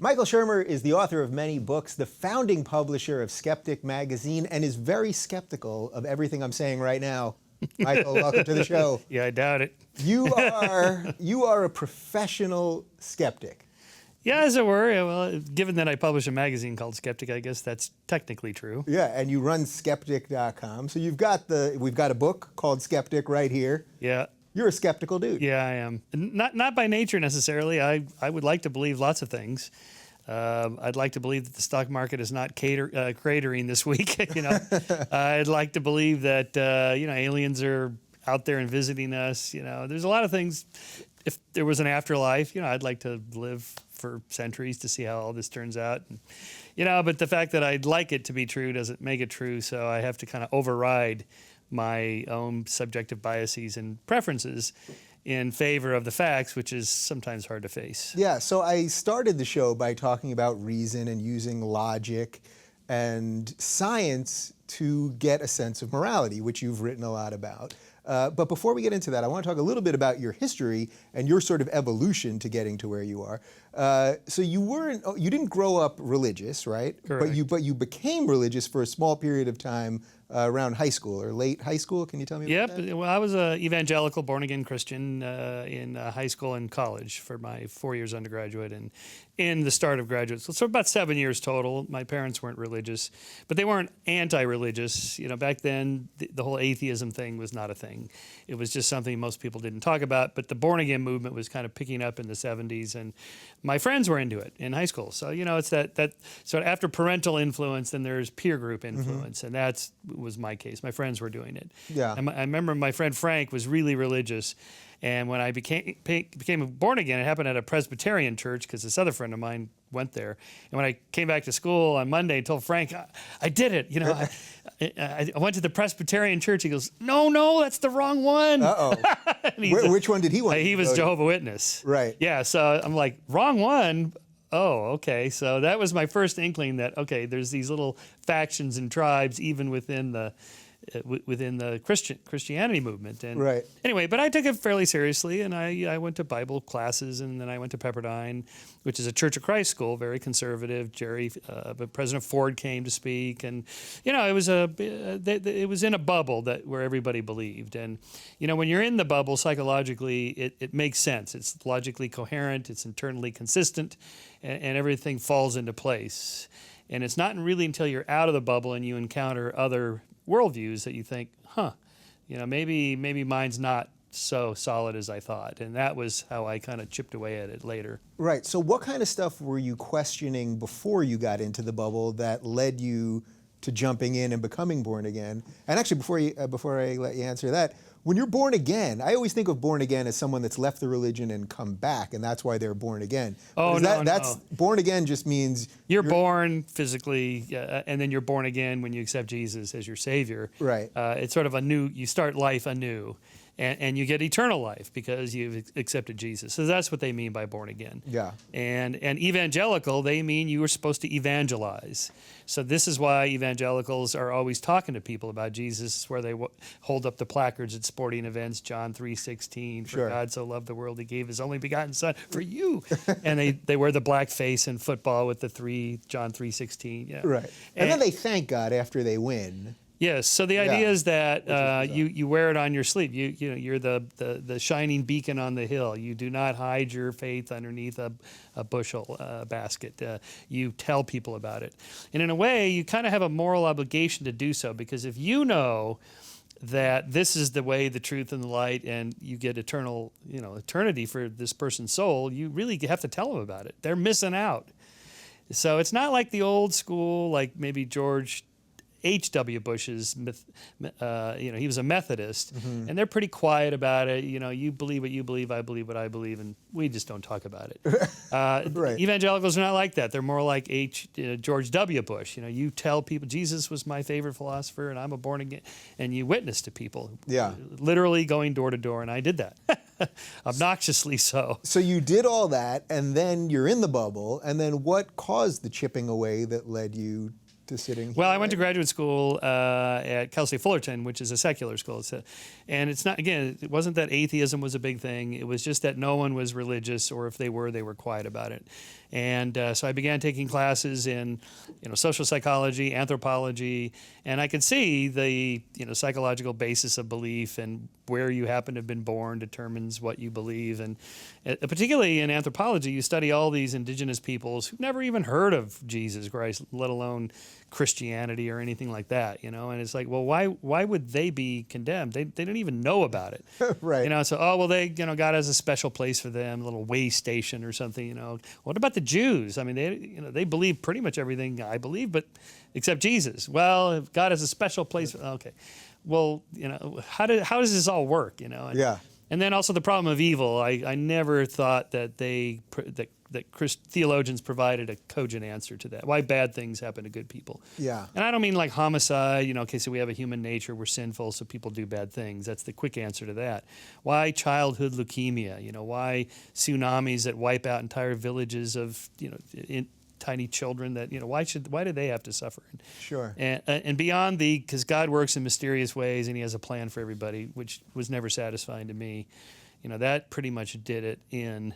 Michael Shermer is the author of many books, the founding publisher of Skeptic magazine, and is very skeptical of everything I'm saying right now. Michael, welcome to the show. Yeah, I doubt it. You are a professional skeptic. Yeah, as it were. Yeah, well, given that I publish a magazine called Skeptic, I guess that's technically true. Yeah, and you run skeptic.com. So we've got a book called Skeptic right here. Yeah. You're a skeptical dude. Yeah, I am. Not by nature necessarily. I would like to believe lots of things. I'd like to believe that the stock market is not cratering this week. I'd like to believe that aliens are out there and visiting us. There's a lot of things. If there was an afterlife, I'd like to live for centuries to see how all this turns out. But the fact that I'd like it to be true doesn't make it true. So I have to kind of override my own subjective biases and preferences in favor of the facts, which is sometimes hard to face. Yeah, so I started the show by talking about reason and using logic and science to get a sense of morality, which you've written a lot about. But before we get into that, I want to talk a little bit about your history and your sort of evolution to getting to where you are. So you didn't grow up religious, right? Correct. But you became religious for a small period of time around high school or late high school. Can you tell me about that? Yep. Well, I was an evangelical, born-again Christian in high school and college for my 4 years undergraduate and in the start of graduate school. So about 7 years total. My parents weren't religious, but they weren't anti-religious. Back then, the whole atheism thing was not a thing. It was just something most people didn't talk about. But the born-again movement was kind of picking up in the 70s, and my friends were into it in high school. So, it's that so after parental influence, then there's peer group influence, and that was my case. My friends were doing it. Yeah. I remember my friend Frank was really religious, and when I became born again, it happened at a Presbyterian church because this other friend of mine went there. And when I came back to school on Monday and told Frank, I did it, I went to the Presbyterian church. He goes, no, that's the wrong one. Uh-oh. Which one did he want? He was Jehovah's Witness. Right. Yeah, so I'm like, wrong one? Oh, okay. So that was my first inkling that, okay, there's these little factions and tribes even within the Christianity movement. And right. Anyway, but I took it fairly seriously, and I went to Bible classes, and then I went to Pepperdine, which is a Church of Christ school, very conservative. President Ford came to speak, and it was in a bubble where everybody believed. And when you're in the bubble psychologically, it makes sense. It's logically coherent. It's internally consistent, and everything falls into place. And it's not really until you're out of the bubble and you encounter other worldviews that you think, maybe mine's not so solid as I thought. And that was how I kind of chipped away at it later. Right. So what kind of stuff were you questioning before you got into the bubble that led you to jumping in and becoming born again? And actually, before I let you answer that, when you're born again, I always think of born again as someone that's left the religion and come back, and that's why they're born again. Oh, no. Born again just means you're born physically, and then you're born again when you accept Jesus as your Savior. Right. It's sort of you start life anew. And you get eternal life because you've accepted Jesus. So that's what they mean by born again. Yeah. And evangelical, they mean you were supposed to evangelize. So this is why evangelicals are always talking to people about Jesus, where they hold up the placards at sporting events, John 3:16, for God so loved the world he gave his only begotten son for you. And they wear the black face in football with the John 3:16. Yeah. Right. And then they thank God after they win. Yes. So the idea is that you wear it on your sleeve. You're the shining beacon on the hill. You do not hide your faith underneath a bushel basket. You tell people about it. And in a way, you kind of have a moral obligation to do so, because if you know that this is the way, the truth, and the light, and you get eternity for this person's soul, you really have to tell them about it. They're missing out. So it's not like the old school, like maybe George H.W. Bush's, he was a Methodist, and they're pretty quiet about it. You believe what you believe, I believe what I believe, and we just don't talk about it. Right. Evangelicals are not like that. They're more like George W. Bush. You tell people, Jesus was my favorite philosopher, and I'm a born again, and you witness to people. Yeah. Literally going door to door, and I did that. Obnoxiously so. So you did all that, and then you're in the bubble, and then what caused the chipping away that led you to sitting here? Well, I went to graduate school at Cal State Fullerton, which is a secular school. And it's not, again, it wasn't that atheism was a big thing. It was just that no one was religious, or if they were quiet about it. And so I began taking classes in, social psychology, anthropology, and I could see the, psychological basis of belief, and where you happen to have been born determines what you believe. And particularly in anthropology, you study all these indigenous peoples who've never even heard of Jesus Christ, let alone Christianity or anything like that, and it's like, well, why would they be condemned? They don't even know about it. Right. So, they, God has a special place for them, a little way station or something, What about the Jews? I mean, they believe pretty much everything I believe, but except Jesus. Well, if God has a special place, okay. Well, how does this all work, Yeah. And then also the problem of evil. I never thought that theologians provided a cogent answer to that. Why bad things happen to good people. Yeah. And I don't mean like homicide, okay, so we have a human nature, we're sinful, so people do bad things. That's the quick answer to that. Why childhood leukemia? Why tsunamis that wipe out entire villages of, tiny children that, why do they have to suffer? Sure. And beyond because God works in mysterious ways and he has a plan for everybody, which was never satisfying to me. That pretty much did it in.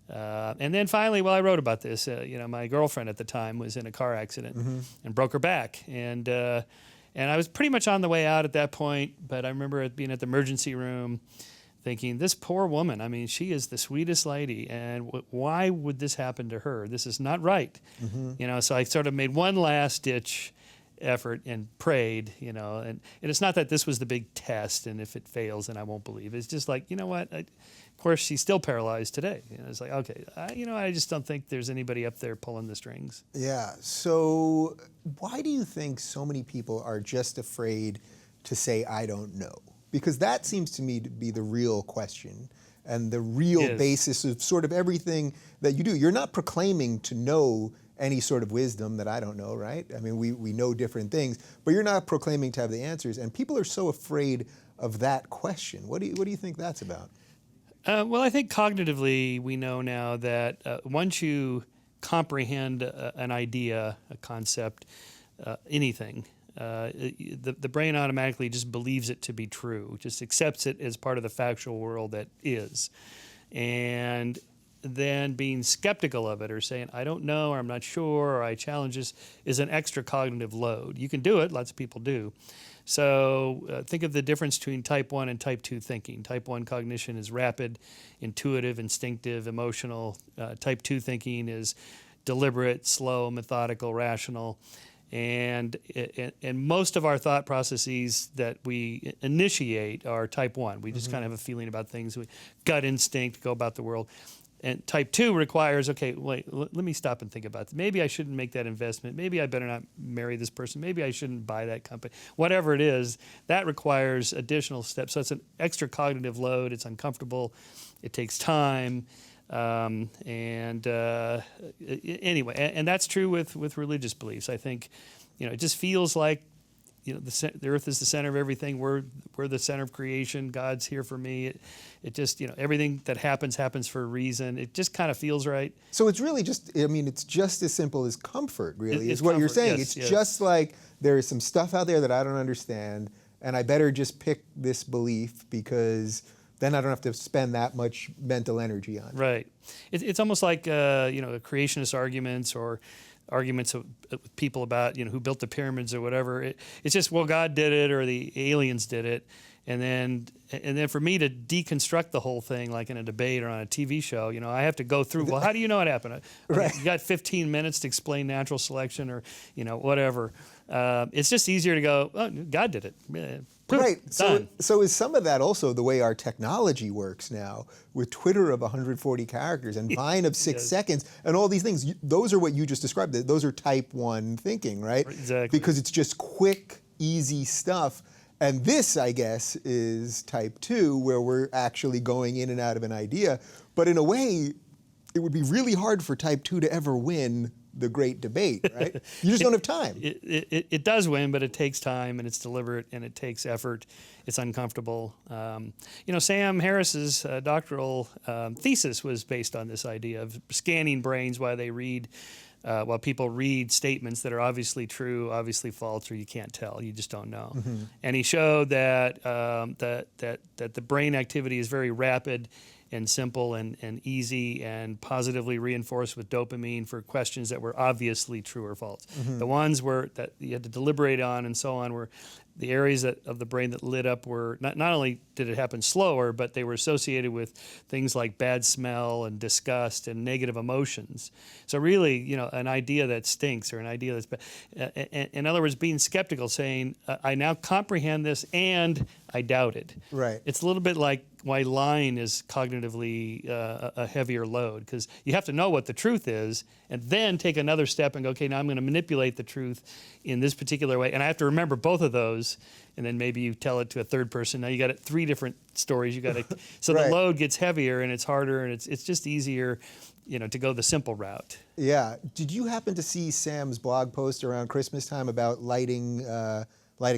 And then finally, I wrote about this. My girlfriend at the time was in a car accident and broke her back. And I was pretty much on the way out at that point, but I remember being at the emergency room thinking, this poor woman, I mean, she is the sweetest lady, and why would this happen to her? This is not right. So I sort of made one last ditch effort and prayed, and it's not that this was the big test, and if it fails, then I won't believe. It's just like, what? Of course, she's still paralyzed today. It's like, okay, I just don't think there's anybody up there pulling the strings. Yeah. So why do you think so many people are just afraid to say, I don't know? Because that seems to me to be the real question and the real basis of sort of everything that you do. You're not proclaiming to know any sort of wisdom that I don't know, right? I mean, we know different things, but you're not proclaiming to have the answers. And people are so afraid of that question. What do you think that's about? Well, I think cognitively we know now that once you comprehend an idea, a concept, anything, the brain automatically just believes it to be true, just accepts it as part of the factual world that is. And then being skeptical of it, or saying, I don't know, or I'm not sure, or I challenge this, is an extra cognitive load. You can do it, lots of people do. So think of the difference between type 1 and type 2 thinking. Type 1 cognition is rapid, intuitive, instinctive, emotional. Type 2 thinking is deliberate, slow, methodical, rational. And most of our thought processes that we initiate are type 1. We just kind of have a feeling about things, gut instinct, go about the world. And type 2 requires, okay, wait, let me stop and think about this. Maybe I shouldn't make that investment. Maybe I better not marry this person. Maybe I shouldn't buy that company. Whatever it is, that requires additional steps. So it's an extra cognitive load. It's uncomfortable. It takes time. Anyway, and that's true with religious beliefs. I think, it just feels like, the earth is the center of everything. We're the center of creation. God's here for me. It just, everything that happens for a reason. It just kind of feels right. So it's really just, it's just as simple as comfort, really, is what comfort, you're saying. yes, It's just like there is some stuff out there that I don't understand, and I better just pick this belief because then I don't have to spend that much mental energy on it. Right. It's almost like, creationist arguments or arguments with people about, who built the pyramids or whatever. It's just, well, God did it or the aliens did it. And then for me to deconstruct the whole thing, like in a debate or on a TV show, I have to go through, well, how do you know it happened? Right. You got 15 minutes to explain natural selection or, whatever. It's just easier to go, oh, God did it. Proof, right. So is some of that also the way our technology works now with Twitter of 140 characters and Vine of 6 seconds and all these things? Those are what you just described. Those are type 1 thinking, right? Exactly. Because it's just quick, easy stuff. And this, I guess, is type 2, where we're actually going in and out of an idea. But in a way, it would be really hard for type 2 to ever win the great debate, right? You just don't have time. It does win, but it takes time, and it's deliberate, and it takes effort. It's uncomfortable. Sam Harris's doctoral thesis was based on this idea of scanning brains while they read while people read statements that are obviously true, obviously false, or you can't tell. You just don't know. And he showed that that the brain activity is very rapid and simple and easy and positively reinforced with dopamine for questions that were obviously true or false. The ones that you had to deliberate on and so on were the areas of the brain that lit up were not only did it happen slower, but they were associated with things like bad smell and disgust and negative emotions. So really, an idea that stinks or an idea that's bad. In other words, being skeptical, saying, I now comprehend this and I doubt it. Right. It's a little bit like why lying is cognitively a heavier load, because you have to know what the truth is and then take another step and go, okay, now I'm going to manipulate the truth in this particular way. And I have to remember both of those, and then maybe you tell it to a third person. Now you got 3 different stories. You got to, so Right. the load gets heavier and it's harder and it's just easier, to go the simple route. Yeah. Did you happen to see Sam's blog post around Christmas time about lighting a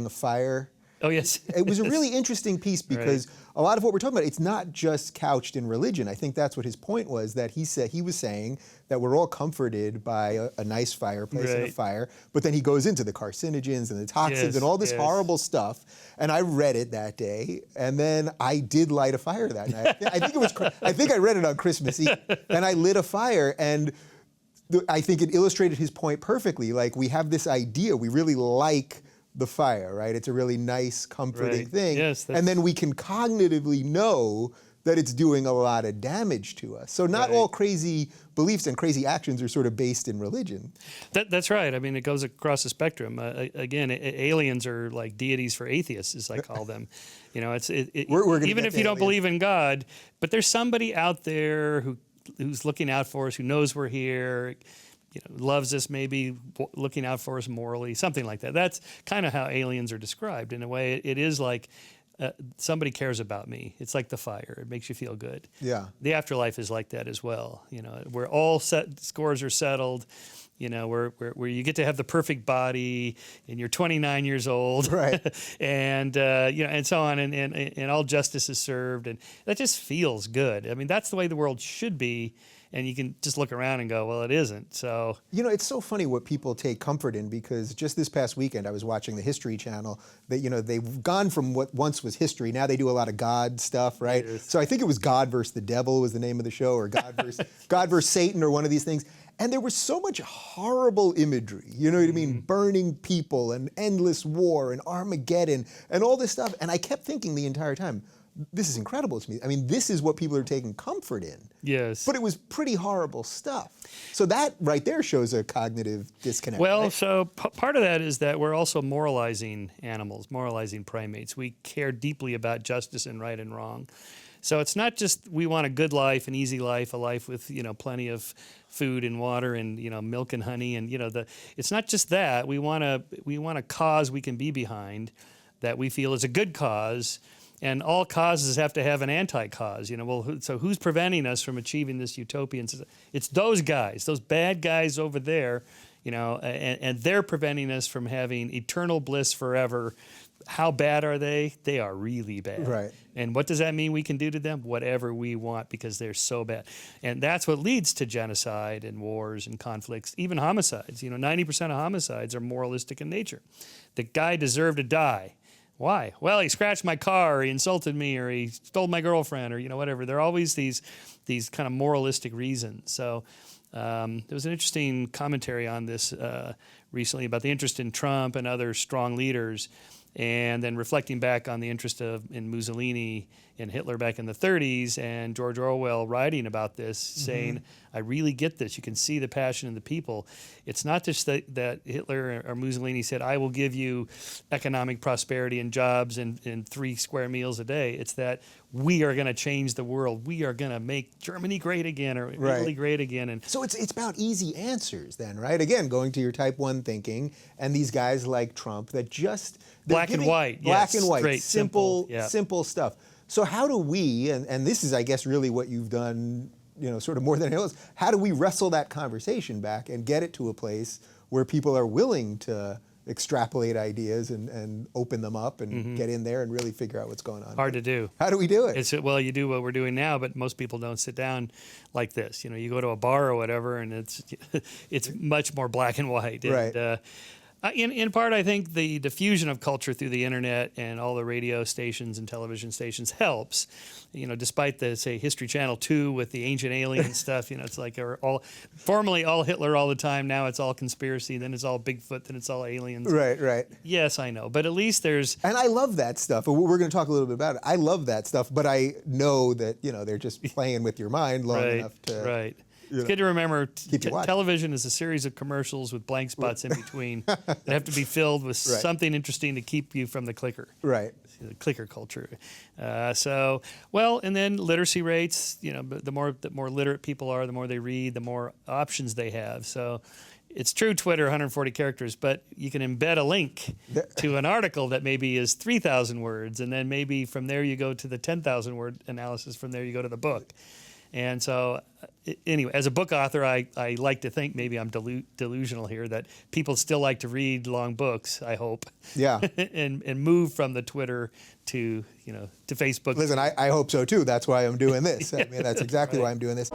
fire? Oh, yes. It was a really interesting piece because a lot of what we're talking about, it's not just couched in religion. I think that's what his point was, that he was saying that we're all comforted by a nice fireplace and a fire, but then he goes into the carcinogens and the toxins and all this horrible stuff. And I read it that day, and then I did light a fire that night. I think I read it on Christmas Eve, and I lit a fire, and I think it illustrated his point perfectly. Like, we have this idea, we really like the fire, right? It's a really nice, comforting thing. Yes, and then we can cognitively know that it's doing a lot of damage to us. So not all crazy beliefs and crazy actions are sort of based in religion. That's right. I mean, it goes across the spectrum. Again, aliens are like deities for atheists, as I call them. We're even if you don't believe in God, but there's somebody out there who's looking out for us, who knows we're here, loves us, maybe looking out for us morally, something like that. That's kind of how aliens are described. In a way, it is like somebody cares about me. It's like the fire. It makes you feel good. Yeah. The afterlife is like that as well. Where all scores are settled. Where you get to have the perfect body, and you're 29 years old, right? and and so on, and all justice is served, and that just feels good. I mean, that's the way the world should be. And you can just look around and go, well, it isn't. So it's so funny what people take comfort in, because just this past weekend I was watching the History Channel. That they've gone from what once was history, now they do a lot of God stuff, right? Yes. So I think it was God versus the Devil was the name of the show, or God versus Satan, or one of these things. And there was so much horrible imagery, you know what I mean? Burning people and endless war and Armageddon and all this stuff. And I kept thinking the entire time, this is incredible to me. I mean, this is what people are taking comfort in. Yes. But it was pretty horrible stuff. So that right there shows a cognitive disconnect. Well, right? so part of that is that we're also moralizing animals, moralizing primates. We care deeply about justice and right and wrong. So it's not just we want a good life, an easy life, a life with plenty of food and water and milk and honey, and it's not just that. We want a cause we can be behind that we feel is a good cause. And all causes have to have an anti-cause, so who's preventing us from achieving this utopian? It's those guys, those bad guys over there, and they're preventing us from having eternal bliss forever. How bad are they? They are really bad. Right. And what does that mean we can do to them? Whatever we want, because they're so bad. And that's what leads to genocide and wars and conflicts, even homicides. 90% of homicides are moralistic in nature. The guy deserved to die. Why? Well, he scratched my car, or he insulted me, or he stole my girlfriend, or whatever. There are always these kind of moralistic reasons. So there was an interesting commentary on this recently about the interest in Trump and other strong leaders, and then reflecting back on the interest in Mussolini and Hitler back in the 30s, and George Orwell writing about this, saying, I really get this. You can see the passion in the people. It's not just that Hitler or Mussolini said, I will give you economic prosperity and jobs and 3 square meals a day. It's that we are going to change the world. We are going to make Germany great again, or Italy great again. And so it's about easy answers then, right? Again, going to your type 1 thinking, and these guys like Trump that just... Black and white. Black and white. Straight, simple stuff. So how do we, and this is, I guess, really what you've done, sort of more than anything else, how do we wrestle that conversation back and get it to a place where people are willing to extrapolate ideas and open them up and get in there and really figure out what's going on. Hard to do. How do we do it? Well, you do what we're doing now, but most people don't sit down like this. You know, you go to a bar or whatever, and it's much more black and white. Right. And, in part, I think the diffusion of culture through the internet and all the radio stations and television stations helps. You know, despite the, say, History Channel 2 with the ancient alien stuff, you know, it's like formerly all Hitler all the time. Now it's all conspiracy. Then it's all Bigfoot. Then it's all aliens. Right. Yes, I know. But at least there's... And I love that stuff. We're going to talk a little bit about it. I love that stuff, but I know that, you know, they're just playing with your mind long enough to... Right. It's good to remember television is a series of commercials with blank spots in between that have to be filled with something interesting to keep you from the clicker. Right. The clicker culture. And then literacy rates, you know, the more literate people are, the more they read, the more options they have. So it's true, Twitter, 140 characters, but you can embed a link to an article that maybe is 3,000 words, and then maybe from there you go to the 10,000 word analysis. From there you go to the book. And so, anyway, as a book author, I like to think, maybe I'm delusional here, that people still like to read long books, I hope. Yeah. and move from the Twitter to Facebook. Listen, I hope so too. That's why I'm doing this. I mean, that's exactly why I'm doing this.